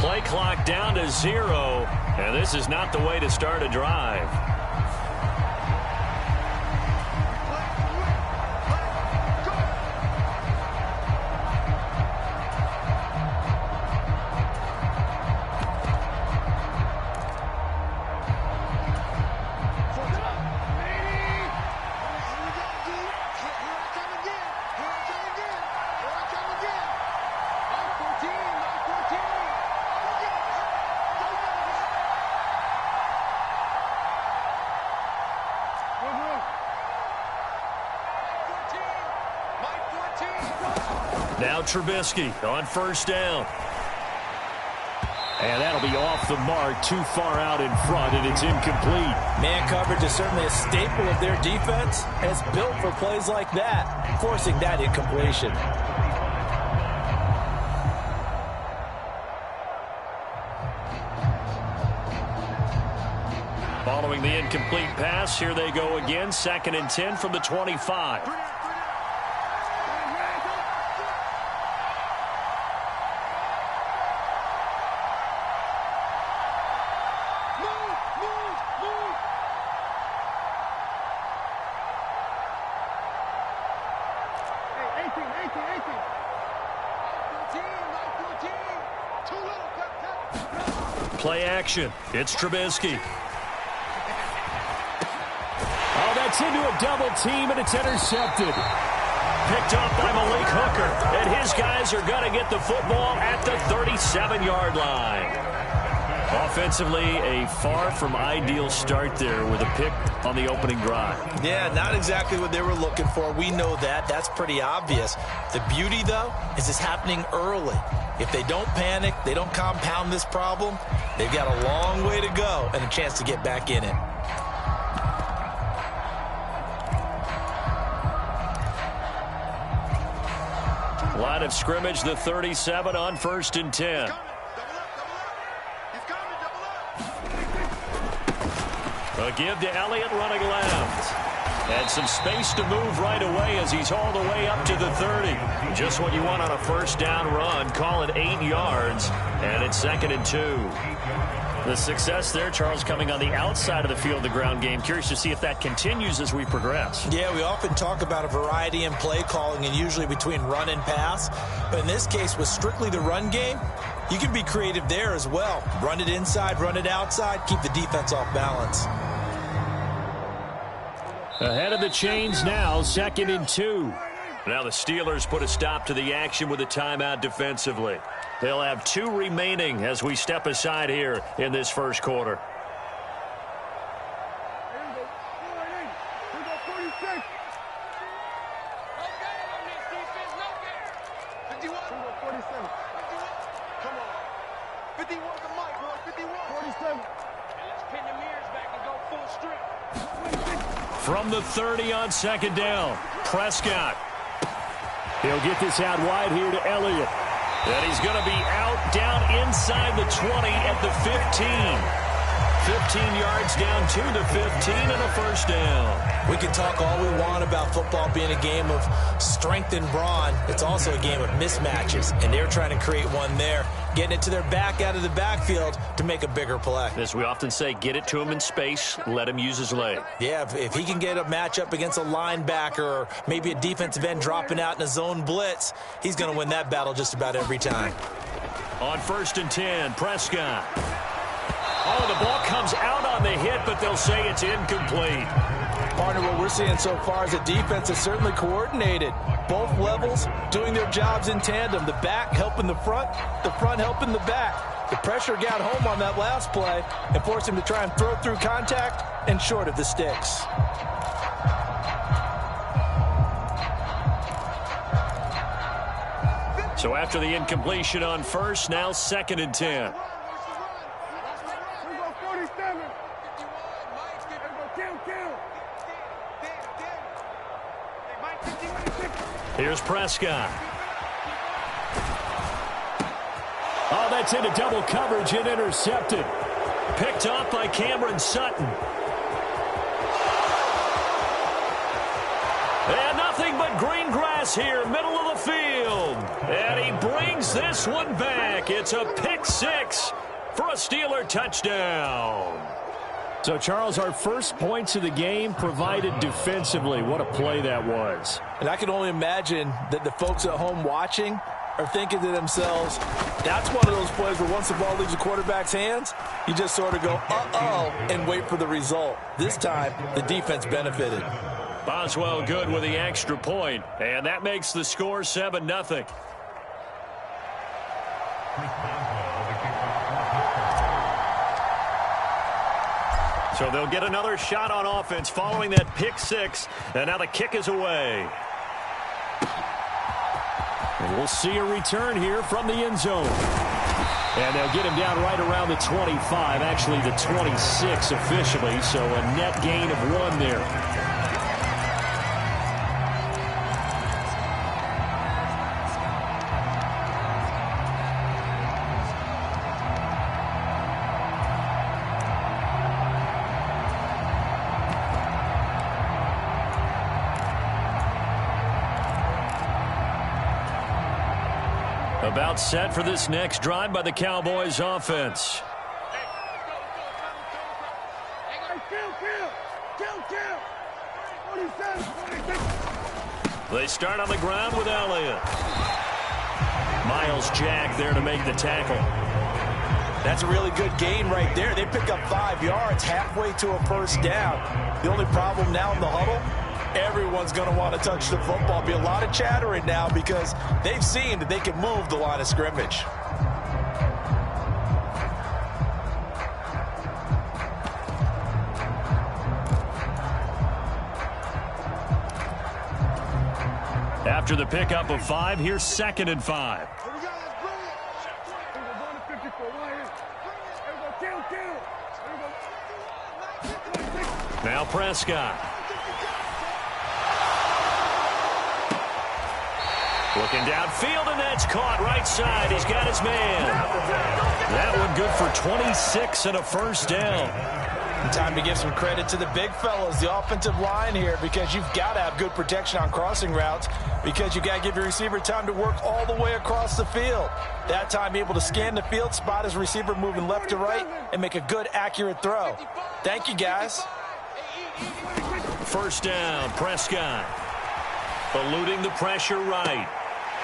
Play clock down to 0, and this is not the way to start a drive. Now Trubisky on first down. And that'll be off the mark, too far out in front, and it's incomplete. Man coverage is certainly a staple of their defense, and it's built for plays like that, forcing that incompletion. Following the incomplete pass, here they go again, 2nd and 10 from the 25. Play action. It's Trubisky. Oh, that's into a double team, and it's intercepted. Picked up by Malik Hooker, and his guys are going to get the football at the 37-yard line. Offensively, a far from ideal start there with a pick on the opening drive. Yeah, not exactly what they were looking for. We know that. That's pretty obvious. The beauty, though, is it's happening early. If they don't panic, they don't compound this problem, they've got a long way to go and a chance to get back in it. Line of scrimmage, the 37 on 1st and 10. A give to Elliott running left. And some space to move right away as he's all the way up to the 30. Just what you want on a first down run. Call it 8 yards. And it's 2nd and 2. The success there, Charles, coming on the outside of the field, the ground game. Curious to see if that continues as we progress. Yeah, we often talk about a variety in play calling and usually between run and pass. But in this case, with strictly the run game, you can be creative there as well. Run it inside, run it outside, keep the defense off balance. Ahead of the chains now, 2nd and 2. Now the Steelers put a stop to the action with a timeout defensively. They'll have 2 remaining as we step aside here in this first quarter. From the 30 on 2nd down, Prescott. He'll get this out wide here to Elliott. And he's going to be out down inside the 20 at the 15. 15 yards down to the 15 and a first down. We can talk all we want about football being a game of strength and brawn. It's also a game of mismatches, and they're trying to create one there, getting it to their back out of the backfield to make a bigger play. As we often say, get it to him in space, let him use his leg. Yeah, if he can get a matchup against a linebacker or maybe a defensive end dropping out in a zone blitz, he's going to win that battle just about every time. On 1st and 10, Prescott. Oh, the ball comes out on the hit, but they'll say it's incomplete. Partner, what we're seeing so far is a defense is certainly coordinated. Both levels doing their jobs in tandem. The back helping the front helping the back. The pressure got home on that last play and forced him to try and throw through contact and short of the sticks. So after the incompletion on 1st, now 2nd and 10. Here's Prescott. Oh, that's into double coverage and intercepted. Picked off by Cameron Sutton. And nothing but green grass pass here, middle of the field. And he brings this one back. It's a pick six for a Steeler touchdown. So, Charles, our first points of the game provided defensively. What a play that was. And I can only imagine that the folks at home watching are thinking to themselves, that's one of those plays where once the ball leaves the quarterback's hands, you just sort of go, uh-oh, and wait for the result. This time, the defense benefited. Boswell good with the extra point, and that makes the score 7-0. So they'll get another shot on offense following that pick six, and now the kick is away. And we'll see a return here from the end zone. And they'll get him down right around the 25, actually the 26 officially, so a net gain of 1 there. About set for this next drive by the Cowboys offense. They start on the ground with Elliott. Miles Jack there to make the tackle. That's a really good gain right there. They pick up 5 yards halfway to a first down. The only problem now in the huddle, everyone's going to want to touch the football. Be a lot of chattering now because they've seen that they can move the line of scrimmage. After the pickup of 5, here's 2nd and 5. Now Prescott. Looking downfield, and that's caught right side. He's got his man. That one good for 26 and a first down. And time to give some credit to the big fellas, the offensive line here, because you've got to have good protection on crossing routes because you've got to give your receiver time to work all the way across the field. That time able to scan the field, spot his receiver moving left to right, and make a good, accurate throw. Thank you, guys. First down, Prescott. Eluding the pressure right.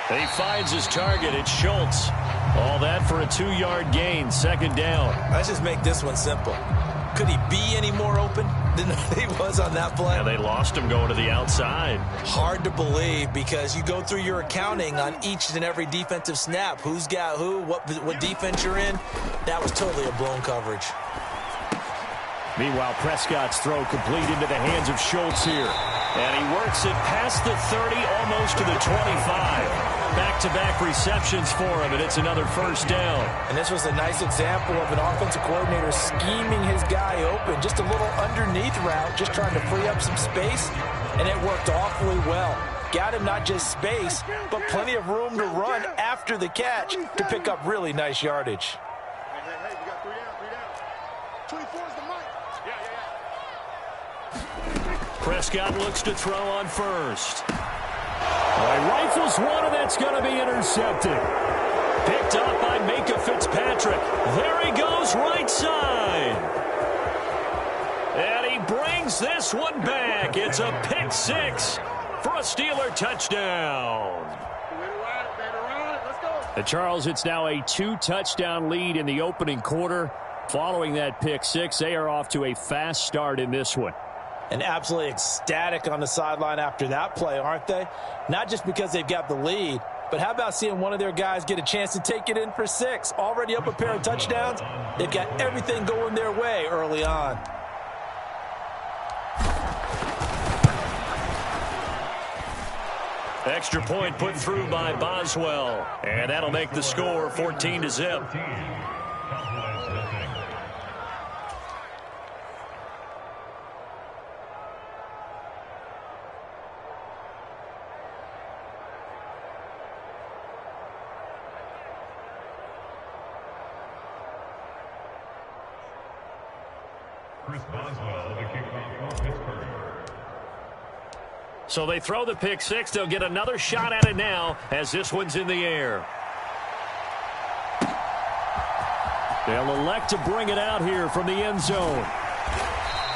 He finds his target. It's Schultz. All that for a 2-yard gain. 2nd down. Let's just make this one simple. Could he be any more open than he was on that play? Yeah, they lost him going to the outside. Hard to believe because you go through your accounting on each and every defensive snap. Who's got who, what defense you're in. That was totally a blown coverage. Meanwhile, Prescott's throw complete into the hands of Schultz here. And he works it past the 30, almost to the 25. Back-to-back receptions for him, and it's another first down. And this was a nice example of an offensive coordinator scheming his guy open. Just a little underneath route, just trying to free up some space, and it worked awfully well. Got him not just space, but plenty of room to run after the catch to pick up really nice yardage. Hey, we got 3 down. 24 is the mic. Yeah. Prescott looks to throw on first. He rifles one, and that's going to be intercepted. Picked up by makeAPlay521. There he goes, right side. And he brings this one back. It's a pick six for a Steeler touchdown. Charles, it's now a 2-touchdown lead in the opening quarter. Following that pick six, they are off to a fast start in this one. And absolutely ecstatic on the sideline after that play, aren't they? Not just because they've got the lead, but how about seeing one of their guys get a chance to take it in for 6? Already up a pair of touchdowns. They've got everything going their way early on. Extra point put through by Boswell. And that'll make the score 14-0. So they throw the pick six. They'll get another shot at it now as this one's in the air. They'll elect to bring it out here from the end zone.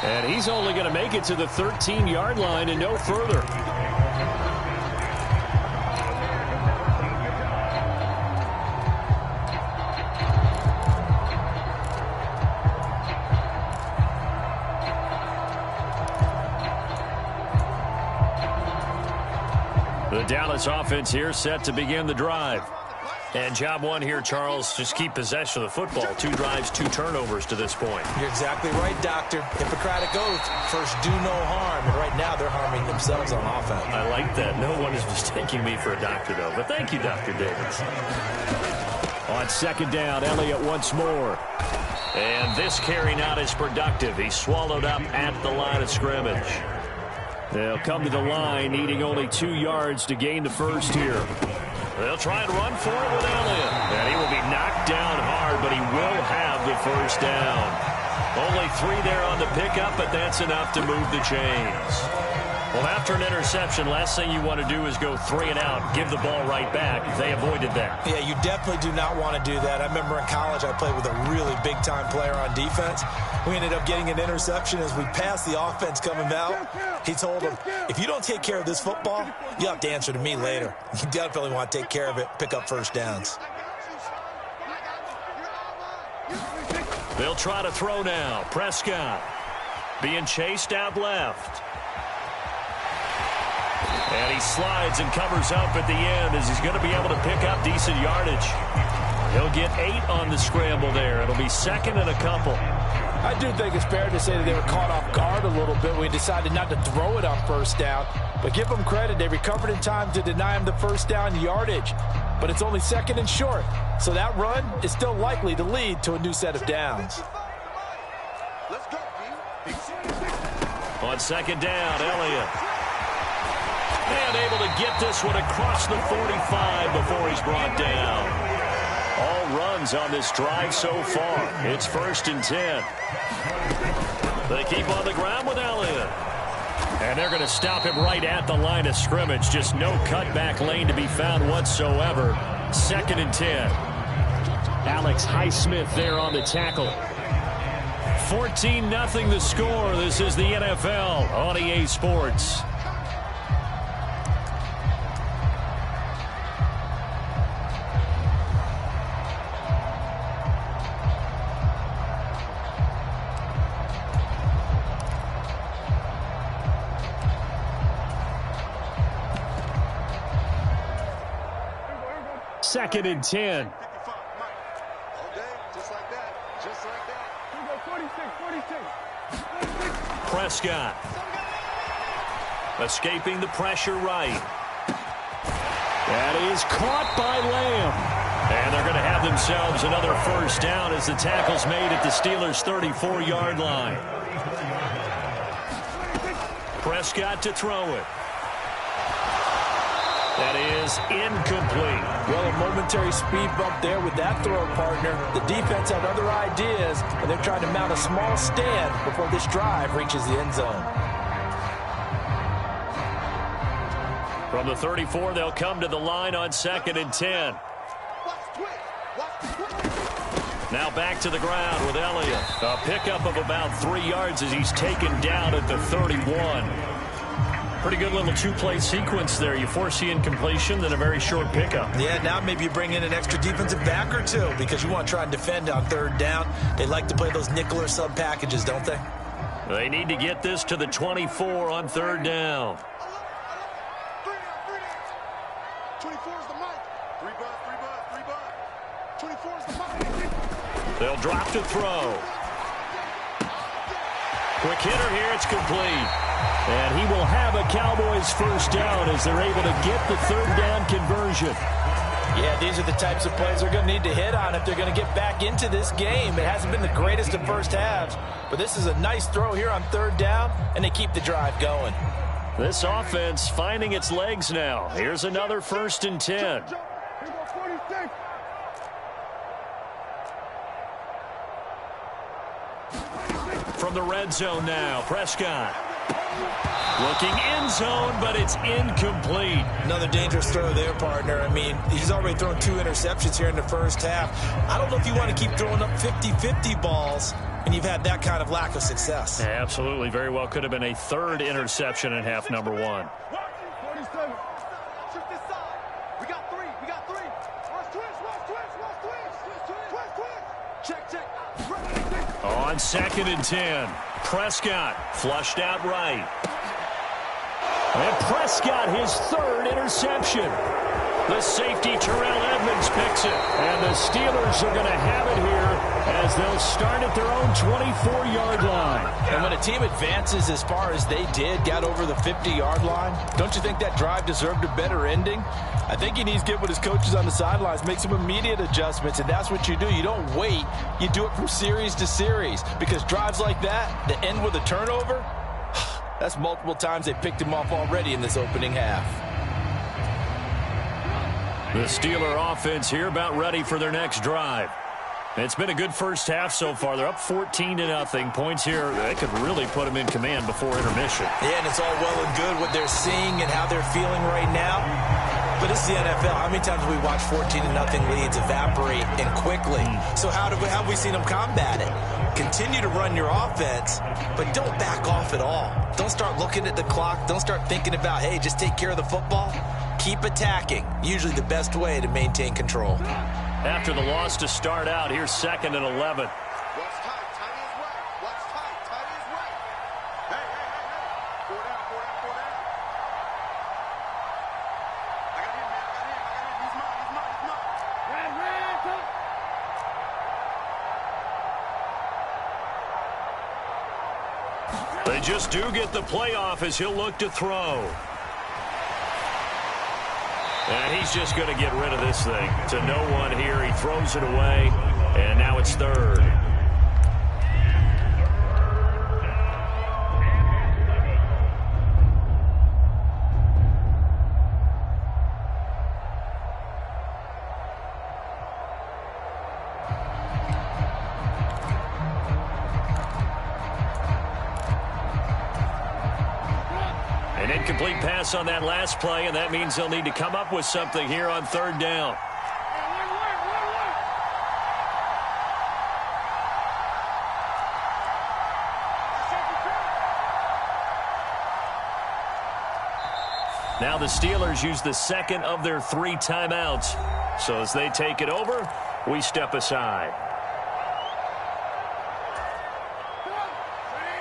And he's only going to make it to the 13-yard line and no further. The Dallas offense here set to begin the drive. And job one here, Charles, just keep possession of the football. 2 drives, 2 turnovers to this point. You're exactly right, Doctor. Hippocratic oath, first do no harm. And right now they're harming themselves on offense. I like that. No one is mistaking me for a doctor, though. But thank you, Dr. Davis. On second down, Elliott once more. And this carry not as productive. He's swallowed up at the line of scrimmage. They'll come to the line, needing only 2 yards to gain the first here. They'll try and run for it with Elliott. And he will be knocked down hard, but he will have the first down. Only 3 there on the pickup, but that's enough to move the chains. Well, after an interception, last thing you want to do is go 3 and out, give the ball right back. They avoided that. Yeah, you definitely do not want to do that. I remember in college I played with a really big-time player on defense. We ended up getting an interception as we passed the offense coming out. He told him, if you don't take care of this football, you'll have to answer to me later. You definitely want to take care of it, pick up first downs. They'll try to throw now. Prescott being chased out left. And he slides and covers up at the end as he's going to be able to pick up decent yardage. He'll get 8 on the scramble there. It'll be second and a couple. I do think it's fair to say that they were caught off guard a little bit. We decided not to throw it on first down. But give them credit. They recovered in time to deny him the first down yardage. But it's only second and short. So that run is still likely to lead to a new set of downs. On second down, Elliott. And able to get this one across the 45 before he's brought down. All runs on this drive so far. It's first and 10. They keep on the ground with Elliott. And they're going to stop him right at the line of scrimmage. Just no cutback lane to be found whatsoever. Second and 10. Alex Highsmith there on the tackle. 14-0 the score. This is the NFL on EA Sports. Second and 10. Prescott. Escaping the pressure right. That is caught by Lamb. And they're going to have themselves another first down as the tackle's made at the Steelers' 34-yard line. Prescott to throw it. That is incomplete. Well, a momentary speed bump there with that throw, partner. The defense had other ideas, and they're trying to mount a small stand before this drive reaches the end zone. From the 34, they'll come to the line on second and 10. Now back to the ground with Elliott. A pickup of about 3 yards as he's taken down at the 31. Pretty good little 2-play sequence there. You force the incompletion, then a very short pickup. Yeah, now maybe you bring in an extra defensive back or 2 because you want to try and defend on third down. They like to play those nickel or sub packages, don't they? They need to get this to the 24 on third down. 24 is the mic. 3 butt. 24 is the mic. They'll drop to throw. Quick hitter here. It's complete. And he will have a Cowboys first down as they're able to get the third down conversion. Yeah, these are the types of plays they're going to need to hit on if they're going to get back into this game. It hasn't been the greatest of first halves, but this is a nice throw here on third down, and they keep the drive going. This offense finding its legs now. Here's another first and 10. From the red zone now, Prescott. Looking end zone, but it's incomplete. Another dangerous throw there, partner. I mean, he's already thrown 2 interceptions here in the first half. I don't know if you want to keep throwing up 50-50 balls when you've had that kind of lack of success. Yeah, absolutely. Very well could have been a 3rd interception in half number 1. 47. Shoot this side. We got 3. We got 3. Watch twist. Check. On 2nd and 10. Prescott flushed out right. And Prescott, his 3rd interception. The safety, Terrell Edmonds, picks it. And the Steelers are going to have it here as they'll start at their own 24-yard line. And when a team advances as far as they did, got over the 50-yard line, don't you think that drive deserved a better ending? I think he needs to get with his coaches on the sidelines, make some immediate adjustments, and that's what you do. You don't wait. You do it from series to series, because drives like that end with a turnover, that's multiple times they picked him off already in this opening half. The Steeler offense here about ready for their next drive. It's been a good first half so far. They're up 14-0. Points here, they could really put them in command before intermission. Yeah, and it's all well and good what they're seeing and how they're feeling right now. But it's the NFL. How many times have we watched 14-0 leads evaporate and quickly? So how have we seen them combat it? Continue to run your offense, but don't back off at all. Don't start looking at the clock. Don't start thinking about, hey, just take care of the football. Keep attacking. Usually the best way to maintain control. After the loss to start out, here's 2nd and 11. Watch tight. Tight is right. Watch tight. Tight is right. Hey. 4 down. I got him, man. He's mine. They just do get the playoff as he'll look to throw. And he's just going to get rid of this thing to no one here. He throws it away, and now it's 3rd. An incomplete pass on that last play, and that means they'll need to come up with something here on 3rd down. Now the Steelers use the 2nd of their 3 timeouts. So as they take it over, we step aside.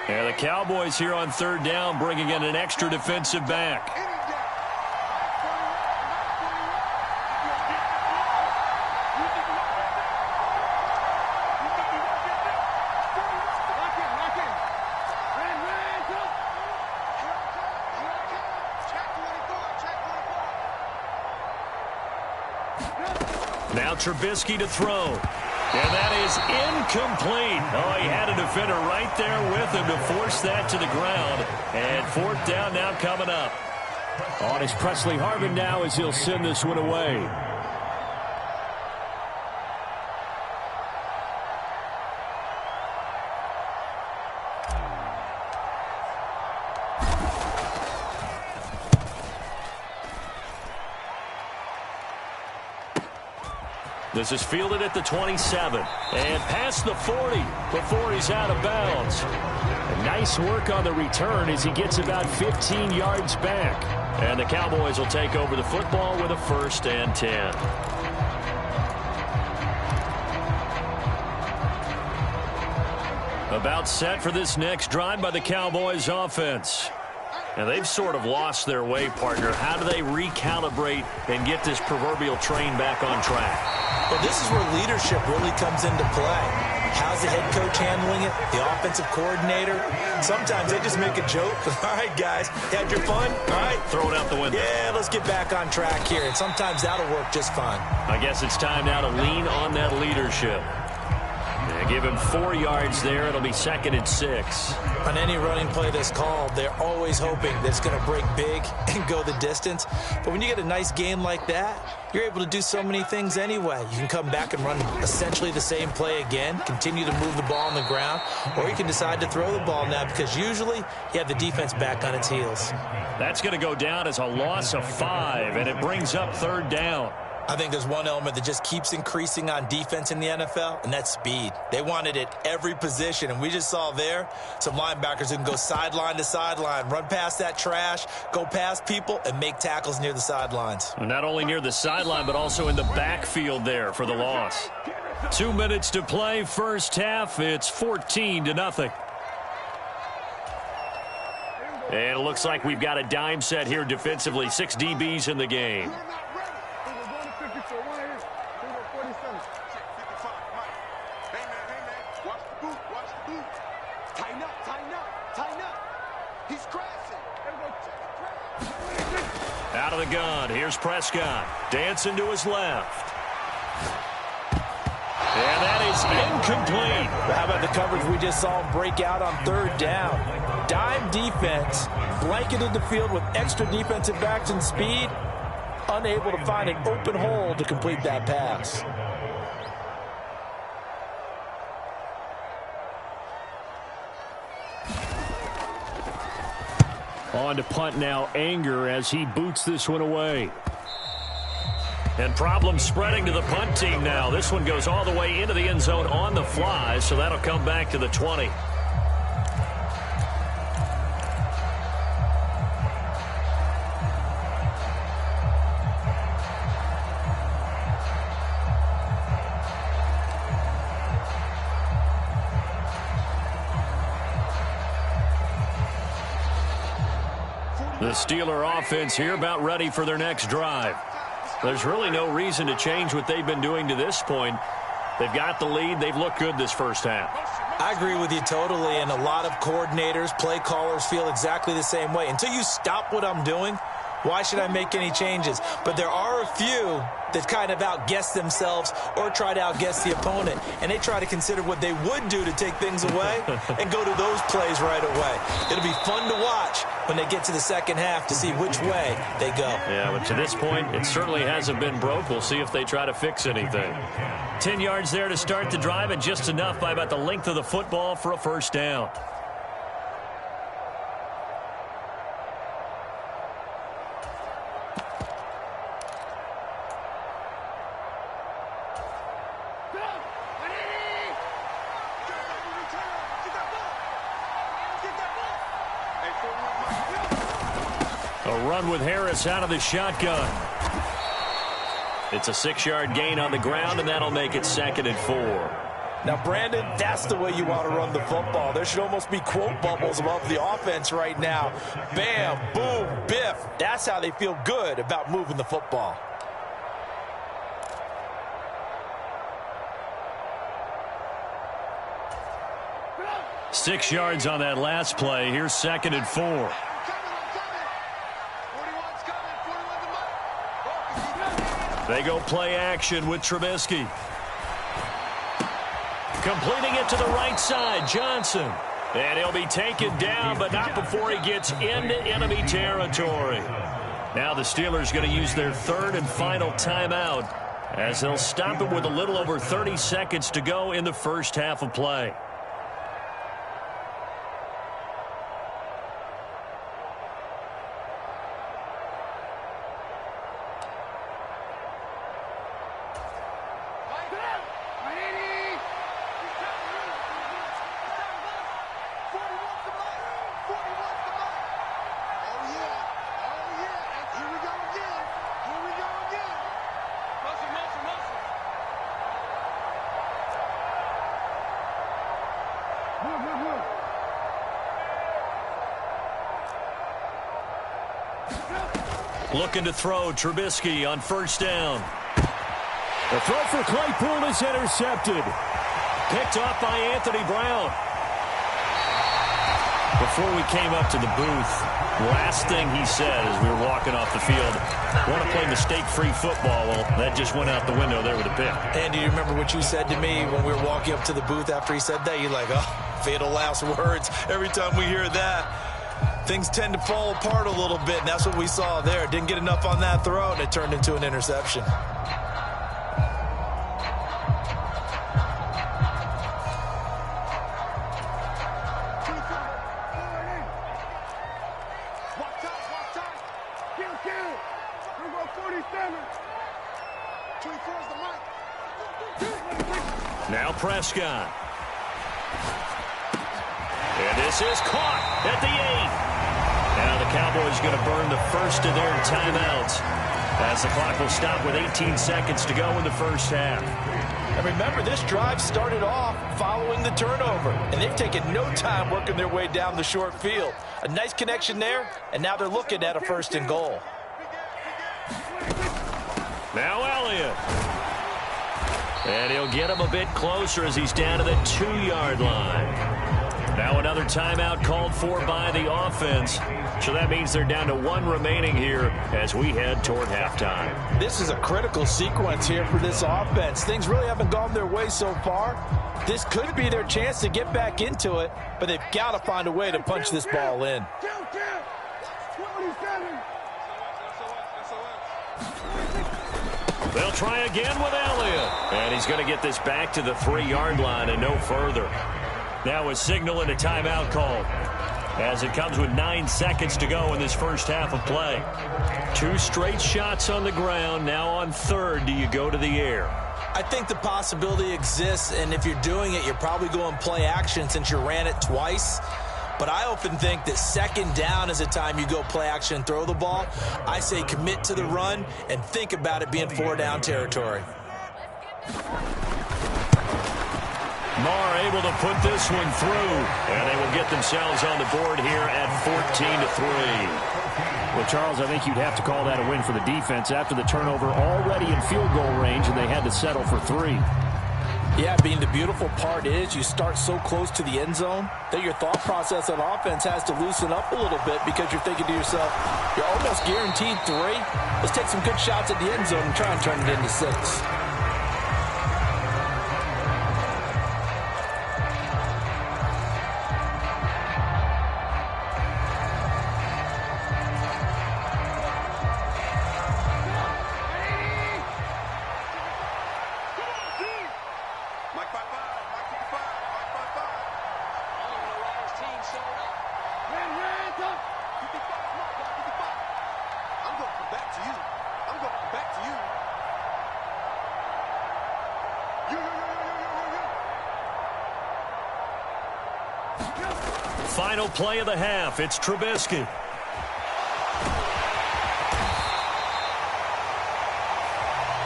And the Cowboys here on 3rd down, bringing in an extra defensive back. Now Trubisky to throw. And that is incomplete. Oh, he had a defender right there with him to force that to the ground. And 4th down now coming up. On is Presley Harvin now as he'll send this one away. This is fielded at the 27 and past the 40 before he's out of bounds. And nice work on the return as he gets about 15 yards back. And the Cowboys will take over the football with a 1st and 10. About set for this next drive by the Cowboys offense. And they've sort of lost their way, partner. How do they recalibrate and get this proverbial train back on track? Well, this is where leadership really comes into play. How's the head coach handling it? The offensive coordinator? Sometimes they just make a joke. All right, guys, had your fun? All right. Throw it out the window. Yeah, let's get back on track here. And sometimes that'll work just fine. I guess it's time now to lean on that leadership. They give him 4 yards there. It'll be 2nd and 6. On any running play that's called, they're always hoping that it's going to break big and go the distance. But when you get a nice game like that, you're able to do so many things anyway. You can come back and run essentially the same play again, continue to move the ball on the ground, or you can decide to throw the ball now because usually you have the defense back on its heels. That's going to go down as a loss of 5, and it brings up 3rd down. I think there's one element that just keeps increasing on defense in the NFL, and that's speed. They want it at every position, and we just saw there some linebackers who can go sideline to sideline, run past that trash, go past people, and make tackles near the sidelines. Not only near the sideline, but also in the backfield there for the loss. 2 minutes to play, first half. It's 14-0. And it looks like we've got a dime set here defensively. 6 DBs in the game. Out of the gun, here's Prescott. Dancing to his left. And that is incomplete. How about the coverage we just saw him break out on 3rd down? Dime defense, blanketed the field with extra defensive backs and speed, unable to find an open hole to complete that pass. On to punt now, Anger, as he boots this one away. And problems spreading to the punt team now. This one goes all the way into the end zone on the fly, so that'll come back to the 20. The Steeler offense here about ready for their next drive. There's really no reason to change what they've been doing to this point. They've got the lead. They've looked good this first half. I agree with you totally, and a lot of coordinators, play callers feel exactly the same way. Until you stop what I'm doing, why should I make any changes? But there are a few that kind of outguess themselves or try to outguess the opponent, and they try to consider what they would do to take things away and go to those plays right away. It'll be fun to watch when they get to the second half to see which way they go. Yeah, but to this point, it certainly hasn't been broke. We'll see if they try to fix anything. 10 yards there to start the drive, and just enough by about the length of the football for a first down. A run with Harris out of the shotgun. It's a 6-yard gain on the ground, and that'll make it 2nd and 4. Now, Brandon, that's the way you want to run the football. There should almost be quote bubbles above the offense right now. Bam, boom, biff. That's how they feel good about moving the football. Six yards on that last play. Here's 2nd and 4. They go play action with Trubisky. Completing it to the right side, Johnson. And he'll be taken down, but not before he gets into enemy territory. Now the Steelers going to use their 3rd and final timeout as they'll stop it with a little over 30 seconds to go in the first half of play. Looking to throw, Trubisky on first down. The throw for Claypool is intercepted. Picked off by Anthony Brown. Before we came up to the booth, last thing he said as we were walking off the field, want to play mistake-free football. Well, that just went out the window there with a pick. And do you remember what you said to me when we were walking up to the booth after he said that? You're like, oh, fatal last words. Every time we hear that, things tend to fall apart a little bit, and that's what we saw there. Didn't get enough on that throw, and it turned into an interception. Now Prescott. And this is caught at the 8. Now the Cowboys going to burn the first of their timeouts as the clock will stop with 18 seconds to go in the first half. And remember, this drive started off following the turnover, and they've taken no time working their way down the short field. A nice connection there, and now they're looking at a 1st and goal. Now Elliott. And he'll get him a bit closer as he's down to the 2-yard line. Now another timeout called for by the offense. So that means they're down to 1 remaining here as we head toward halftime. This is a critical sequence here for this offense. Things really haven't gone their way so far. This could be their chance to get back into it, but they've got to find a way to punch this ball in. They'll try again with Elliott. And he's going to get this back to the 3-yard line and no further. Now a signal and a timeout call as it comes with 9 seconds to go in this first half of play. 2 straight shots on the ground. Now on 3rd, do you go to the air? I think the possibility exists, and if you're doing it, you're probably going play action since you ran it twice. But I often think that 2nd down is a time you go play action and throw the ball. I say commit to the run and think about it being 4-down territory. Marr able to put this one through, and they will get themselves on the board here at 14-3. Well, Charles, I think you'd have to call that a win for the defense after the turnover already in field goal range, and they had to settle for 3. Yeah, being the beautiful part is you start so close to the end zone that your thought process on offense has to loosen up a little bit because you're thinking to yourself, you're almost guaranteed 3. Let's take some good shots at the end zone and try and turn it into 6. Final play of the half. It's Trubisky.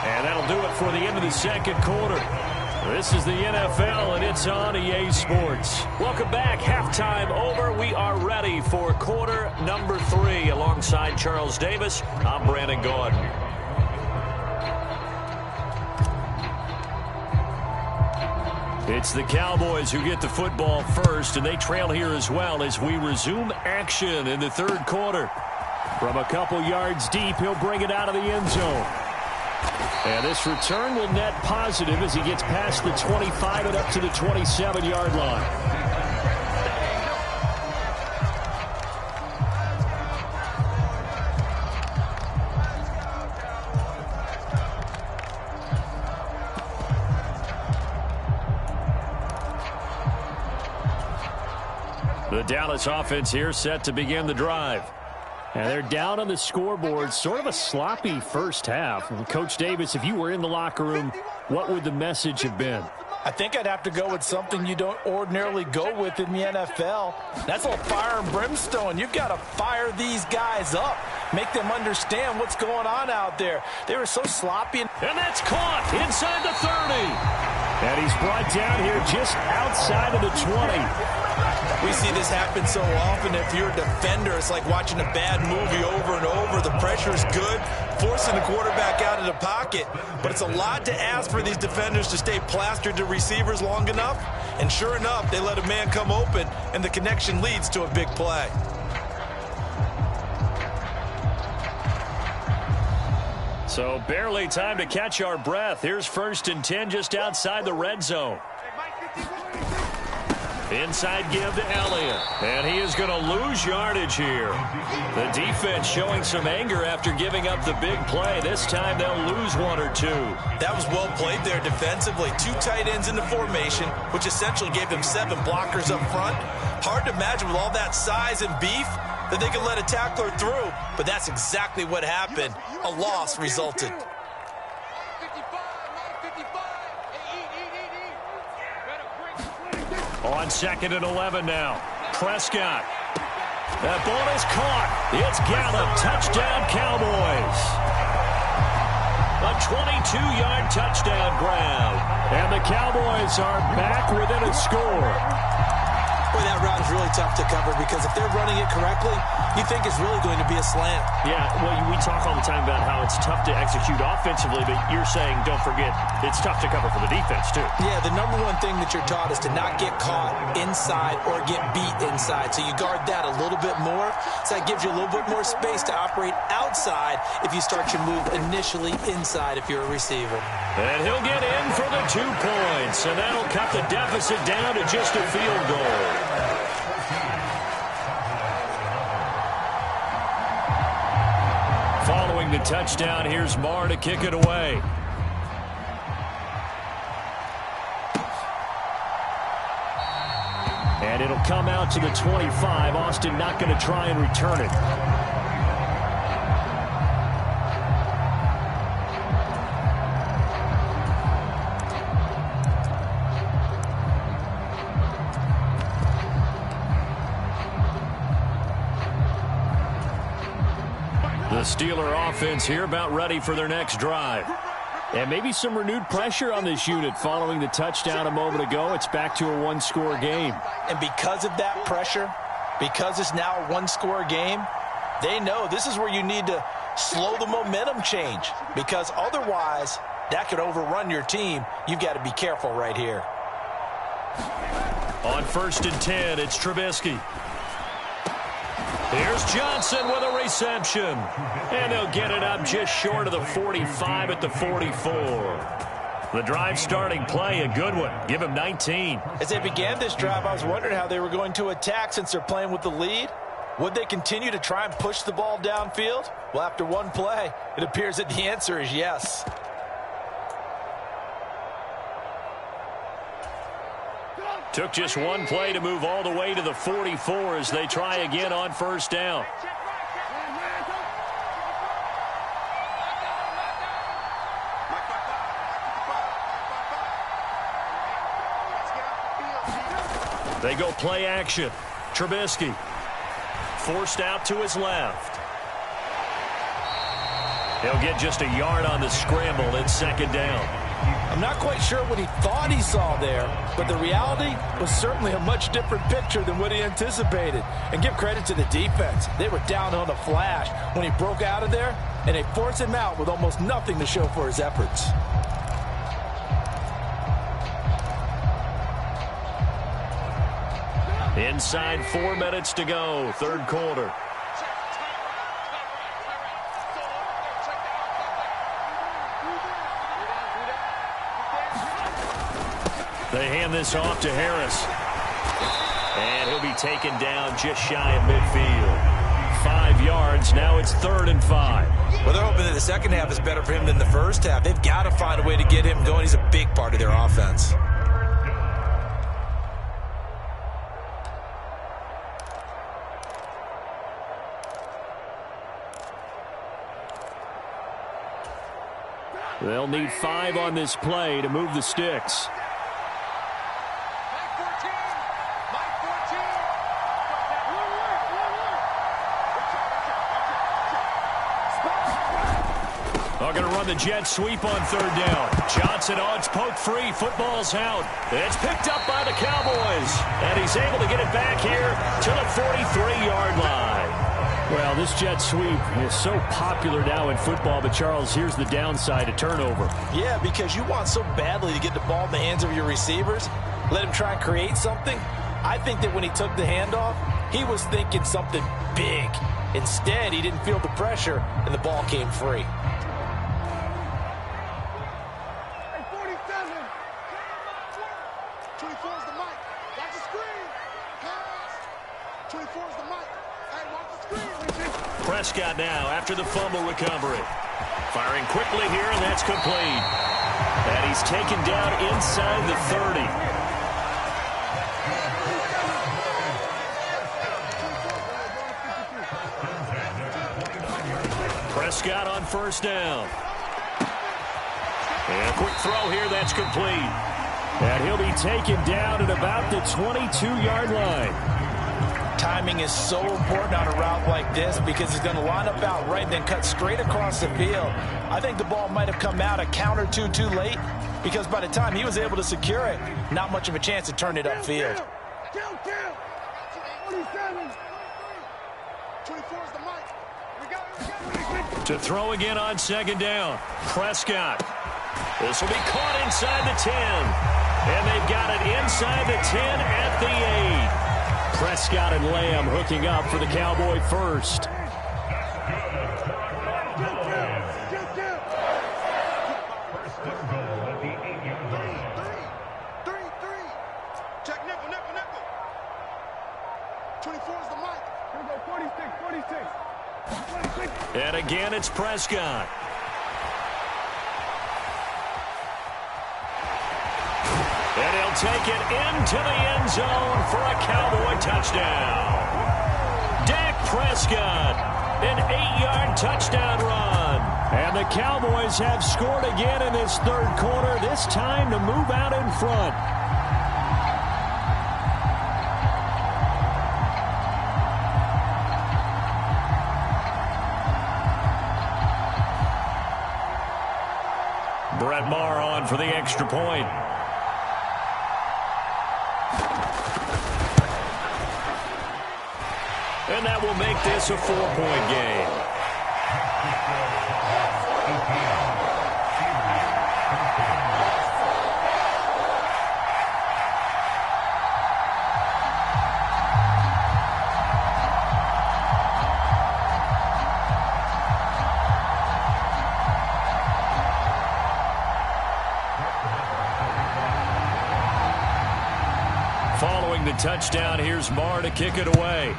And that'll do it for the end of the 2nd quarter. This is the NFL, and it's on EA Sports. Welcome back. Halftime over. We are ready for quarter number 3. Alongside Charles Davis, I'm Brandon Gordon. It's the Cowboys who get the football first, and they trail here as well as we resume action in the 3rd quarter. From a couple yards deep, he'll bring it out of the end zone. And this return will net positive as he gets past the 25 and up to the 27-yard line. The Dallas offense here set to begin the drive. And they're down on the scoreboard. Sort of a sloppy first half. And Coach Davis, if you were in the locker room, what would the message have been? I think I'd have to go with something you don't ordinarily go with in the NFL. That's all fire and brimstone. You've got to fire these guys up. Make them understand what's going on out there. They were so sloppy. And that's caught inside the 30. And he's brought down here just outside of the 20. We see this happen so often. If you're a defender, it's like watching a bad movie over and over. The pressure's good. forcing the quarterback out of the pocket. But it's a lot to ask for these defenders to stay plastered to receivers long enough. And sure enough, they let a man come open, and the connection leads to a big play. So barely time to catch our breath. Here's 1st and 10 just outside the red zone. Inside give to Elliott. And he is going to lose yardage here. The defense showing some anger after giving up the big play. This time they'll lose 1 or 2. That was well played there defensively. 2 tight ends in the formation, which essentially gave them 7 blockers up front. Hard to imagine with all that size and beef that they could let a tackler through, but that's exactly what happened. A loss resulted. On 2nd and 11 now. Prescott. That ball is caught. It's Gallup. Touchdown, Cowboys. A 22-yard touchdown grab. And the Cowboys are back within a score. Boy, that route is really tough to cover because if they're running it correctly, you think it's really going to be a slant. Yeah, well, we talk all the time about how it's tough to execute offensively, but you're saying, don't forget, it's tough to cover for the defense, too. Yeah, the number one thing that you're taught is to not get caught inside or get beat inside. So you guard that a little bit more. So that gives you a little bit more space to operate outside if you start your move initially inside if you're a receiver. And he'll get in for the 2 points, and that'll cut the deficit down to just a field goal. Following the touchdown, here's Marr to kick it away. And it'll come out to the 25. Austin not going to try and return it. The Steeler offense here about ready for their next drive. And maybe some renewed pressure on this unit following the touchdown a moment ago. It's back to a 1-score game. And because of that pressure, because it's now a 1-score game, they know this is where you need to slow the momentum change. Because otherwise, that could overrun your team. You've got to be careful right here. On 1st and 10, it's Trubisky. Here's Johnson with a reception. And they'll get it up just short of the 45 at the 44. The drive starting play, a good one. Give him 19. As they began this drive, I was wondering how they were going to attack since they're playing with the lead. Would they continue to try and push the ball downfield? Well, after one play, it appears that the answer is yes. Took just one play to move all the way to the 44 as they try again on 1st down. They go play action. Trubisky forced out to his left. He'll get just a yard on the scramble. It's 2nd down. I'm not quite sure what he thought he saw there, but the reality was certainly a much different picture than what he anticipated. And give credit to the defense. They were down on the flash when he broke out of there, and they forced him out with almost nothing to show for his efforts. Inside 4 minutes to go, 3rd quarter. They hand this off to Harris. And he'll be taken down just shy of midfield. 5 yards. Now it's 3rd and 5. Well, they're hoping that the second half is better for him than the first half. They've got to find a way to get him going. He's a big part of their offense. They'll need 5 on this play to move the sticks. They're going to run the jet sweep on 3rd down. Johnson, it's poked free. Football's out. It's picked up by the Cowboys. And he's able to get it back here to the 43-yard line. Well, this jet sweep is so popular now in football, but Charles, here's the downside, a turnover. Yeah, because you want so badly to get the ball in the hands of your receivers, let him try and create something. I think that when he took the handoff, he was thinking something big. Instead, he didn't feel the pressure, and the ball came free. Hey, 47. 24 is the mic. Watch the screen. Pass. 24 is the mic. Hey, watch the screen. Prescott now after the fumble recovery. Firing quickly here, and that's complete. And he's taken down inside the 30. Prescott on first down. And a quick throw here, that's complete. And he'll be taken down at about the 22-yard line. Timing is so important on a route like this because he's going to line up out right and then cut straight across the field. I think the ball might have come out a count or two too late because by the time he was able to secure it, not much of a chance to turn it upfield. 27. 24 is the mic. To throw again on second down. Prescott. This will be caught inside the 10. And they've got it inside the 10 at the 8. Prescott and Lamb hooking up for the Cowboy first. Check nickel. 24 is the mic. Here we go, 46. And again, it's Prescott. And he'll take it into the end zone for a Cowboy touchdown. Dak Prescott, an 8-yard touchdown run. And the Cowboys have scored again in this third quarter, this time to move out in front. Brett Maher on for the extra point. And that will make this a 4-point game. Following the touchdown, here's Maher to kick it away.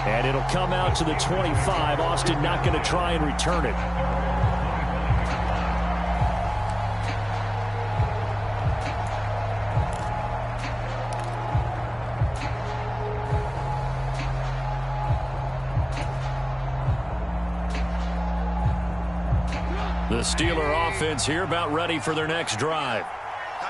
And it'll come out to the 25. Austin not going to try and return it. The Steeler offense here about ready for their next drive.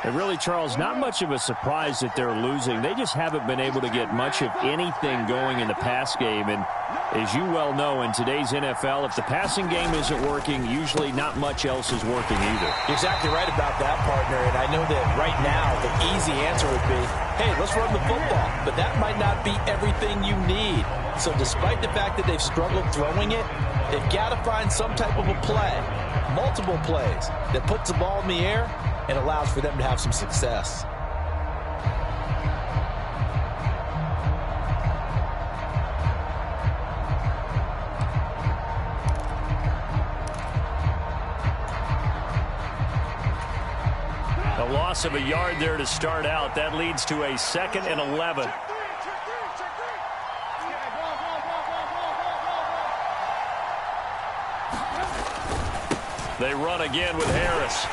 And really, Charles, not much of a surprise that they're losing. They just haven't been able to get much of anything going in the pass game. And as you well know, in today's NFL, if the passing game isn't working, usually not much else is working either. You're exactly right about that, partner. And I know that right now the easy answer would be, hey, let's run the football. But that might not be everything you need. So despite the fact that they've struggled throwing it, they've got to find some type of a play, multiple plays, that puts the ball in the air and allows for them to have some success. A loss of a yard there to start out. That leads to a 2nd and 11. They run again with Harris.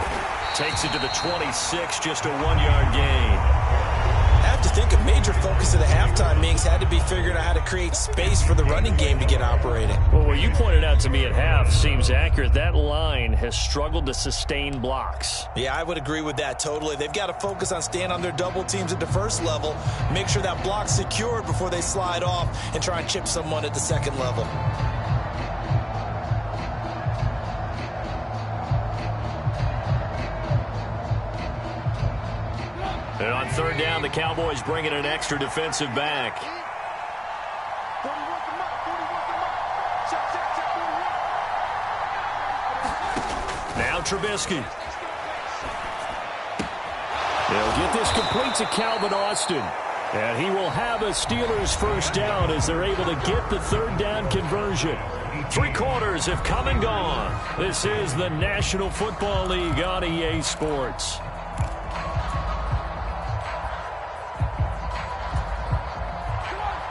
Takes it to the 26, just a 1-yard gain. I have to think a major focus of the halftime meetings had to be figuring out how to create space for the running game to get operating. Well, what you pointed out to me at half seems accurate. That line has struggled to sustain blocks. Yeah, I would agree with that totally. They've got to focus on staying on their double teams at the first level, make sure that block's secured before they slide off and try and chip someone at the second level. And on third down, the Cowboys bring in an extra defensive back. Now Trubisky. They'll get this complete to Calvin Austin. And he will have a Steelers first down as they're able to get the third down conversion. 3 quarters have come and gone. This is the National Football League on EA Sports.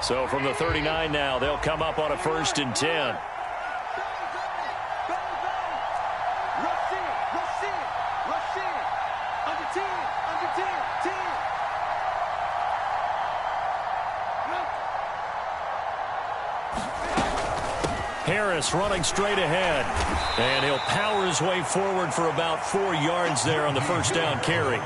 So from the 39 now, they'll come up on a 1st and 10. Harris running straight ahead. And he'll power his way forward for about 4 yards there on the first down carry.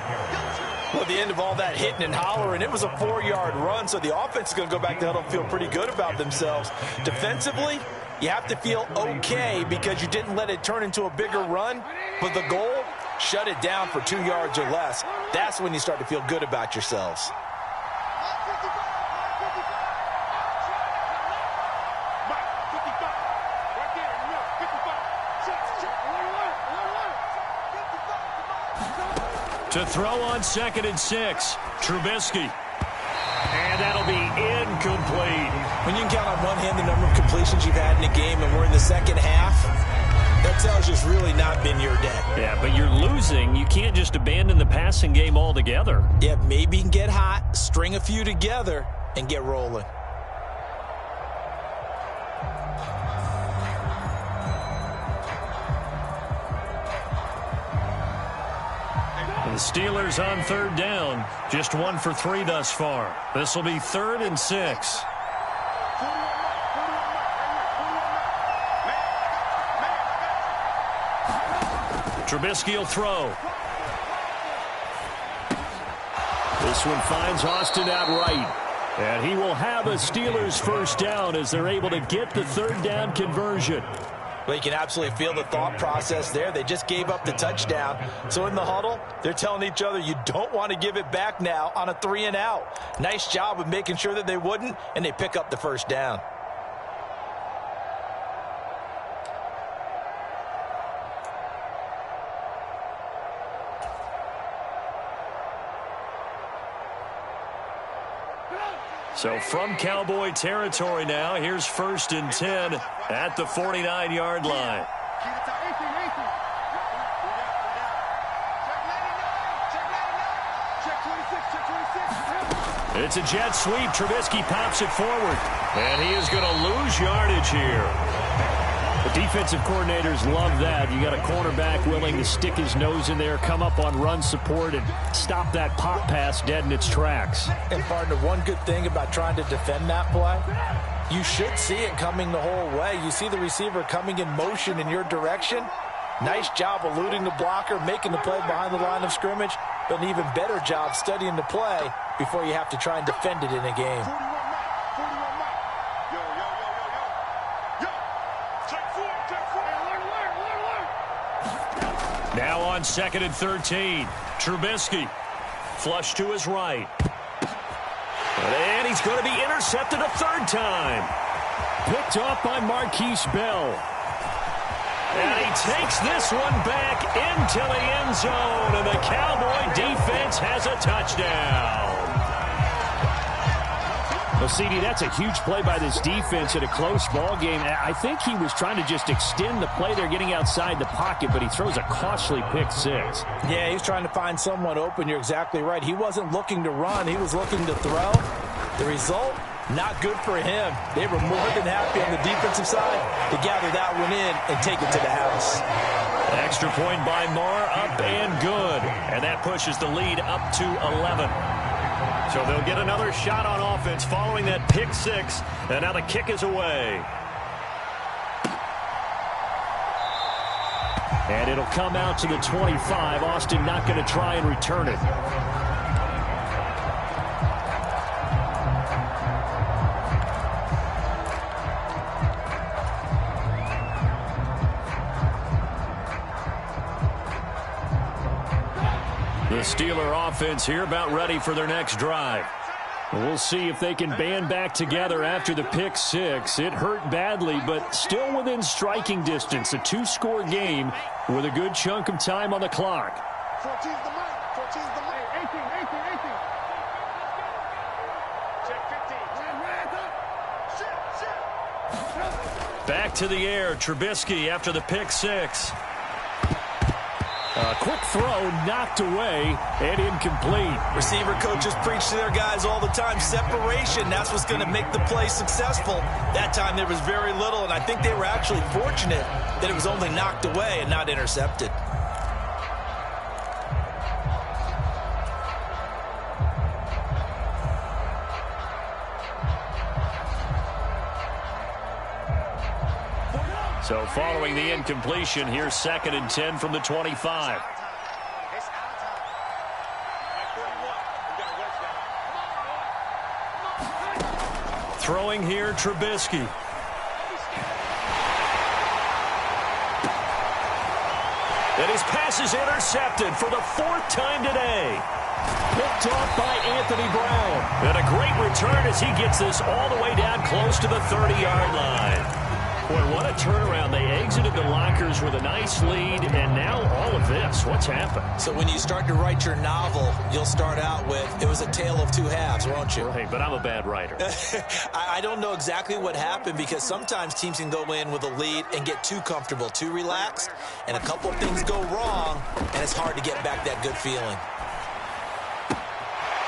Well, at the end of all that hitting and hollering, it was a 4-yard run, so the offense is going to go back to huddle and feel pretty good about themselves. Defensively, you have to feel okay because you didn't let it turn into a bigger run, but the goal, shut it down for 2 yards or less. That's when you start to feel good about yourselves. To throw on 2nd and 6, Trubisky. And that'll be incomplete. When you can count on one hand the number of completions you've had in a game and we're in the second half, that tells you it's really not been your day. Yeah, but you're losing. You can't just abandon the passing game altogether. Yeah, maybe you can get hot, string a few together, and get rolling. The Steelers on 3rd down. Just 1 for 3 thus far. This will be 3rd and 6. Trubisky will throw. This one finds Austin outright. And he will have a Steelers first down as they're able to get the third down conversion. Well, you can absolutely feel the thought process there. They just gave up the touchdown. So in the huddle, they're telling each other, you don't want to give it back now on a 3-and-out. Nice job of making sure that they wouldn't, and they pick up the first down. So from Cowboy territory now, here's 1st and 10 at the 49-yard line. It's a jet sweep. Trubisky pops it forward. And he is going to lose yardage here. The defensive coordinators love that. You got a cornerback willing to stick his nose in there, come up on run support, and stop that pop pass dead in its tracks. And, partner, one good thing about trying to defend that play, you should see it coming the whole way. You see the receiver coming in motion in your direction. Nice job eluding the blocker, making the play behind the line of scrimmage, but an even better job studying the play before you have to try and defend it in a game. Now on 2nd and 13, Trubisky. Flush to his right. And he's going to be intercepted a 3rd time. Picked off by Marquise Bell. And he takes this one back into the end zone. And the Cowboy defense has a touchdown. Well, CD, that's a huge play by this defense in a close ball game. I think he was trying to just extend the play there, getting outside the pocket, but he throws a costly pick 6. Yeah, he's trying to find someone open. You're exactly right. He wasn't looking to run. He was looking to throw. The result, not good for him. They were more than happy on the defensive side to gather that one in and take it to the house. Extra point by Marr, up and good. And that pushes the lead up to 11. So they'll get another shot on offense following that pick 6. And now the kick is away. And it'll come out to the 25. Austin not going to try and return it. The Steeler offense here about ready for their next drive. We'll see if they can band back together after the pick six. It hurt badly, but still within striking distance. A two-score game with a good chunk of time on the clock. 14's the mic. 14's the mic. 18. Check 15. Back to the air, Trubisky after the pick six. A quick throw knocked away and incomplete. Receiver coaches preach to their guys all the time. Separation, that's what's going to make the play successful. That time there was very little, and I think they were actually fortunate that it was only knocked away and not intercepted. So following the incompletion, here's 2nd and 10 from the 25. Throwing here, Trubisky. And his pass is intercepted for the 4th time today. Picked off by Anthony Brown. And a great return as he gets this all the way down close to the 30-yard line. Boy, what a turnaround. They exited the lockers with a nice lead, and now all of this. What's happened? So when you start to write your novel, you'll start out with, it was a tale of two halves, won't you? Right, but I'm a bad writer. I don't know exactly what happened, because sometimes teams can go in with a lead and get too comfortable, too relaxed, and a couple of things go wrong, and it's hard to get back that good feeling.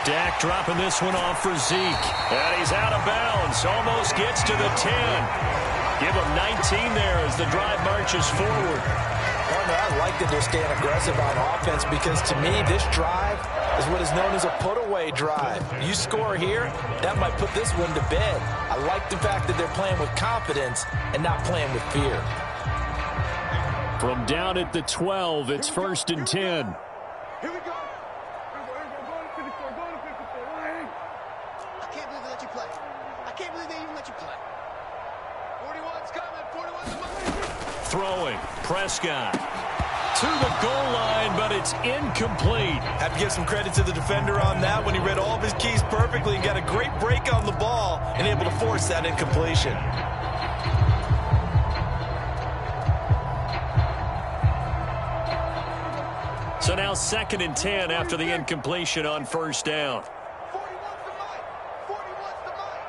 Dak dropping this one off for Zeke. And he's out of bounds. Almost gets to the 10. Give him 19 there as the drive marches forward. Partner, I like that they're staying aggressive on offense, because to me, this drive is what is known as a put-away drive. You score here, that might put this one to bed. I like the fact that they're playing with confidence and not playing with fear. From down at the 12, it's 1st and 10. Here we go. Go to 54. Go to 54. I can't believe they let you play. I can't believe they even let you play. 41's coming. 41's the money. Throwing. Prescott to the goal line, but it's incomplete. Have to give some credit to the defender on that when he read all of his keys perfectly and got a great break on the ball and able to force that incompletion. So now 2nd and 10 after the incompletion on 1st down. 41's the mic. 41's the mic.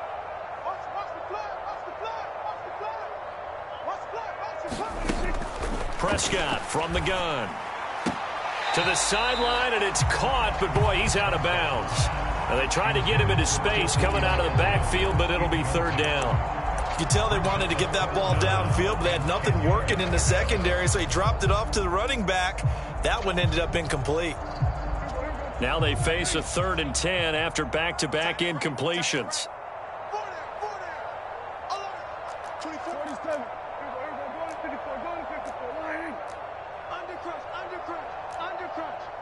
Watch the flag. Watch the flag. Watch the flag. Watch the flag. Watch the flag. Prescott from the gun. To the sideline, and it's caught, but boy, he's out of bounds. Now they tried to get him into space coming out of the backfield, but it'll be 3rd down. You can tell they wanted to get that ball downfield, but they had nothing working in the secondary, so he dropped it off to the running back. That one ended up incomplete. Now they face a 3rd and 10 after back-to-back incompletions. 40. 24. 47. Go to 54. Go to 54. Line. Under crunch.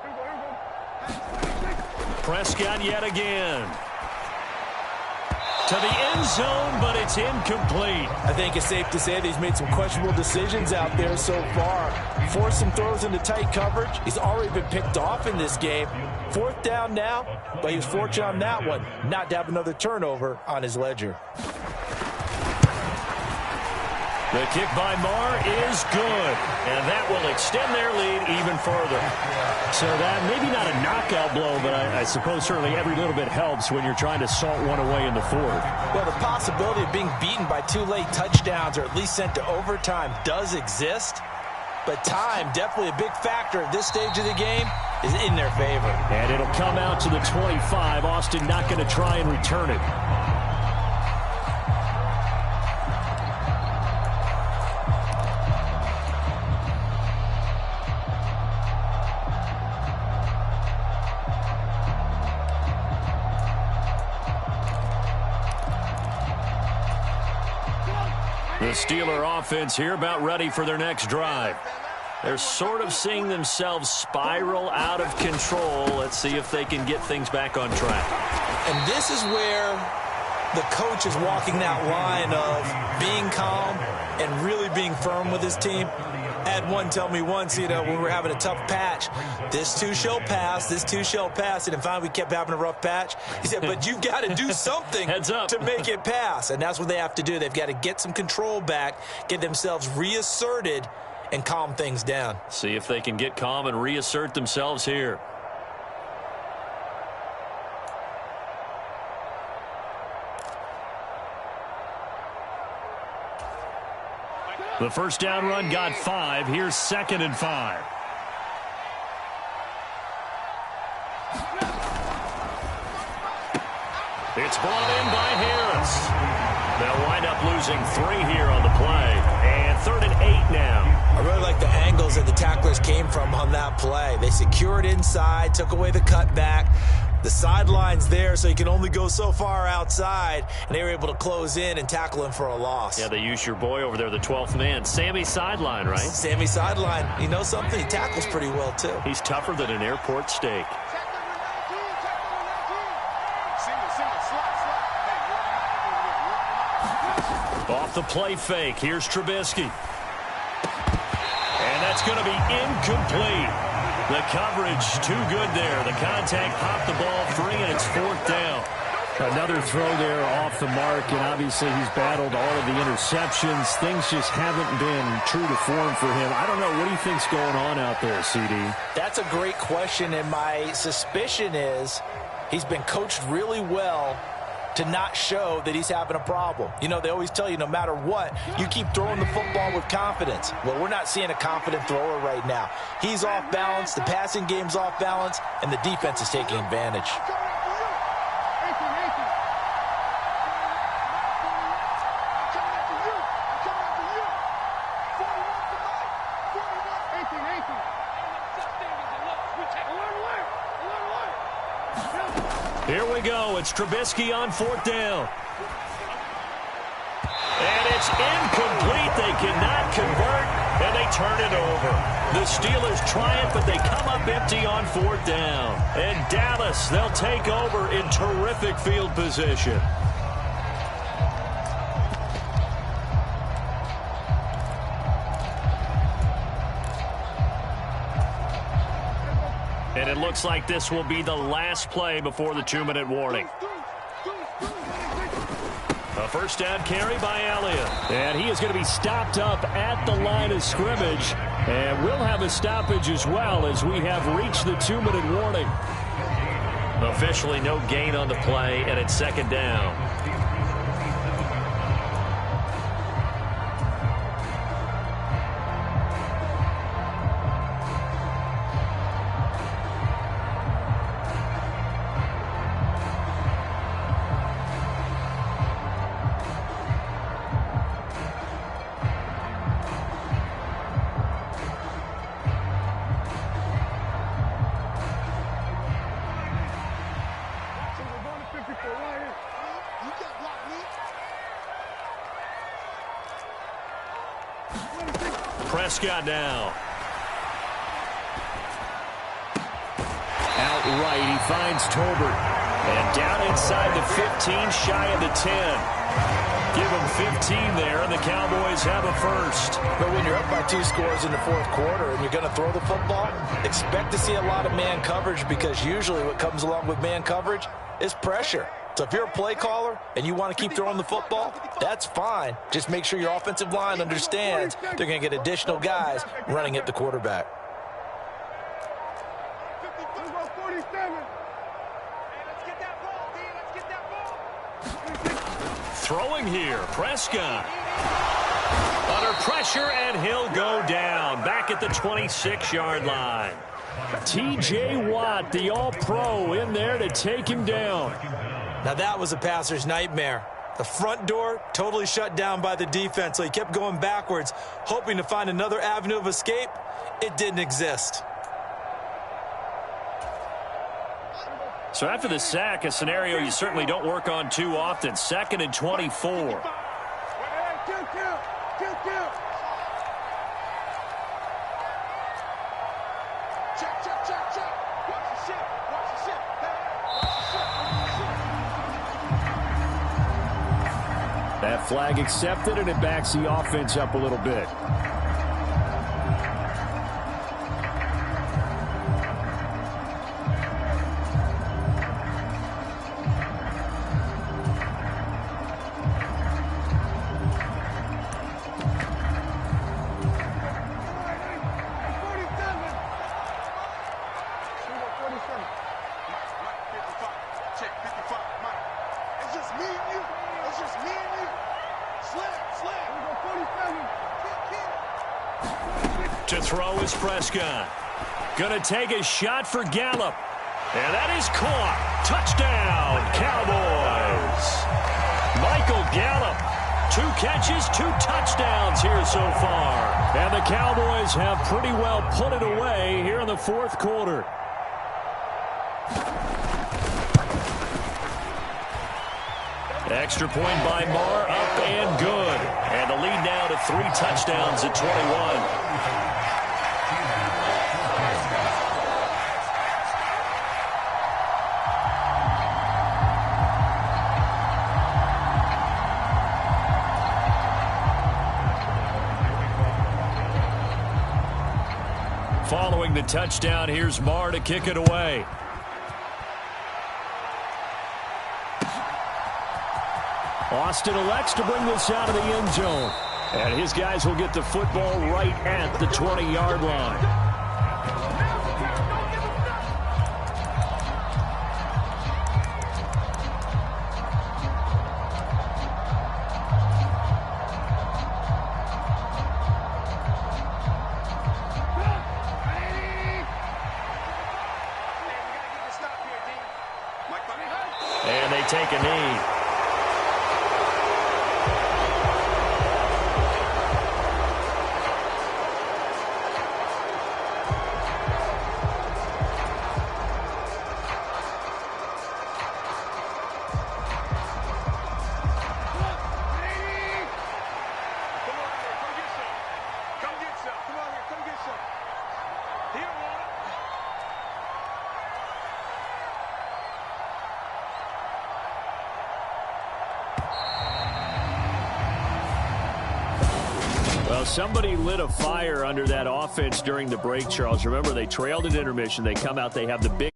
Here we go. Prescott yet again. To the end zone, but it's incomplete. I think it's safe to say that he's made some questionable decisions out there so far. Forced some throws into tight coverage. He's already been picked off in this game. 4th down now, but he was fortunate on that one not to have another turnover on his ledger. The kick by Marr is good, and that will extend their lead even further. So that maybe not a knockout blow, but I suppose certainly every little bit helps when you're trying to salt one away in the 4th. Well, the possibility of being beaten by 2 late touchdowns or at least sent to overtime does exist, but time, definitely a big factor at this stage of the game, is in their favor. And it'll come out to the 25. Austin not going to try and return it. The Steeler offense here about ready for their next drive. They're sort of seeing themselves spiral out of control. Let's see if they can get things back on track. And this is where the coach is walking that line of being calm and really being firm with his team. Had one tell me once, when we were having a tough patch, this too shall pass, this too shall pass. And finally we kept having a rough patch. He said, but you've got to do something to make it pass. And that's what they have to do. They've got to get some control back, get themselves reasserted, and calm things down. See if they can get calm and reassert themselves here. The first down run got 5. Here's 2nd and 5. It's brought in by Harris. They'll wind up losing 3 here on the play. And 3rd and 8 now. I really like the angles that the tacklers came from on that play. They secured inside, took away the cutback. The sideline's there, so you can only go so far outside, and they were able to close in and tackle him for a loss. Yeah, they used your boy over there, the 12th man. Sammy Sideline, right? Sammy Sideline. You know something? He tackles pretty well, too. He's tougher than an airport steak. Off the play fake. Here's Trubisky. And that's going to be incomplete. The coverage too good there. The contact popped the ball free, and it's 4th down. Another throw there off the mark, and obviously he's battled all of the interceptions. Things just haven't been true to form for him. I don't know. What do you think's going on out there, CD? That's a great question, and my suspicion is he's been coached really well to not show that he's having a problem. They always tell you no matter what, you keep throwing the football with confidence. Well, we're not seeing a confident thrower right now. He's off balance, the passing game's off balance, and the defense is taking advantage. Here we go. It's Trubisky on 4th down. And it's incomplete. They cannot convert, and they turn it over. The Steelers try it, but they come up empty on 4th down. And Dallas, they'll take over in terrific field position. And it looks like this will be the last play before the 2-minute warning. A first down carry by Elliott. And he is going to be stopped up at the line of scrimmage. And we'll have a stoppage as well as we have reached the 2-minute warning. Officially no gain on the play, and it's 2nd down. Prescott now. Outright, he finds Tolbert. And down inside the 15, shy of the 10. Give him 15 there, and the Cowboys have a first. But when you're up by 2 scores in the 4th quarter and you're going to throw the football, expect to see a lot of man coverage, because usually what comes along with man coverage is pressure. So if you're a play caller and you want to keep throwing the football, that's fine. Just make sure your offensive line understands they're going to get additional guys running at the quarterback. Throwing here, Prescott. Under pressure, and he'll go down. Back at the 26-yard line. T.J. Watt, the all-pro, in there to take him down. Now that was a passer's nightmare. The front door totally shut down by the defense, so he kept going backwards, hoping to find another avenue of escape. It didn't exist. So after the sack, a scenario you certainly don't work on too often. 2nd and 24. That flag accepted, and it backs the offense up a little bit. throw is Prescott. Going to take a shot for Gallup. And that is caught. Touchdown, Cowboys. Michael Gallup. 2 catches, 2 touchdowns here so far. And the Cowboys have pretty well put it away here in the fourth quarter. Extra point by Marr, up and good. And the lead now to 3 touchdowns at 21. Following the touchdown, here's Marr to kick it away. Austin elects to bring this out of the end zone. And his guys will get the football right at the 20-yard line. And they take a knee. Well, somebody lit a fire under that offense during the break, Charles. Remember, they trailed at intermission. They come out, they have the big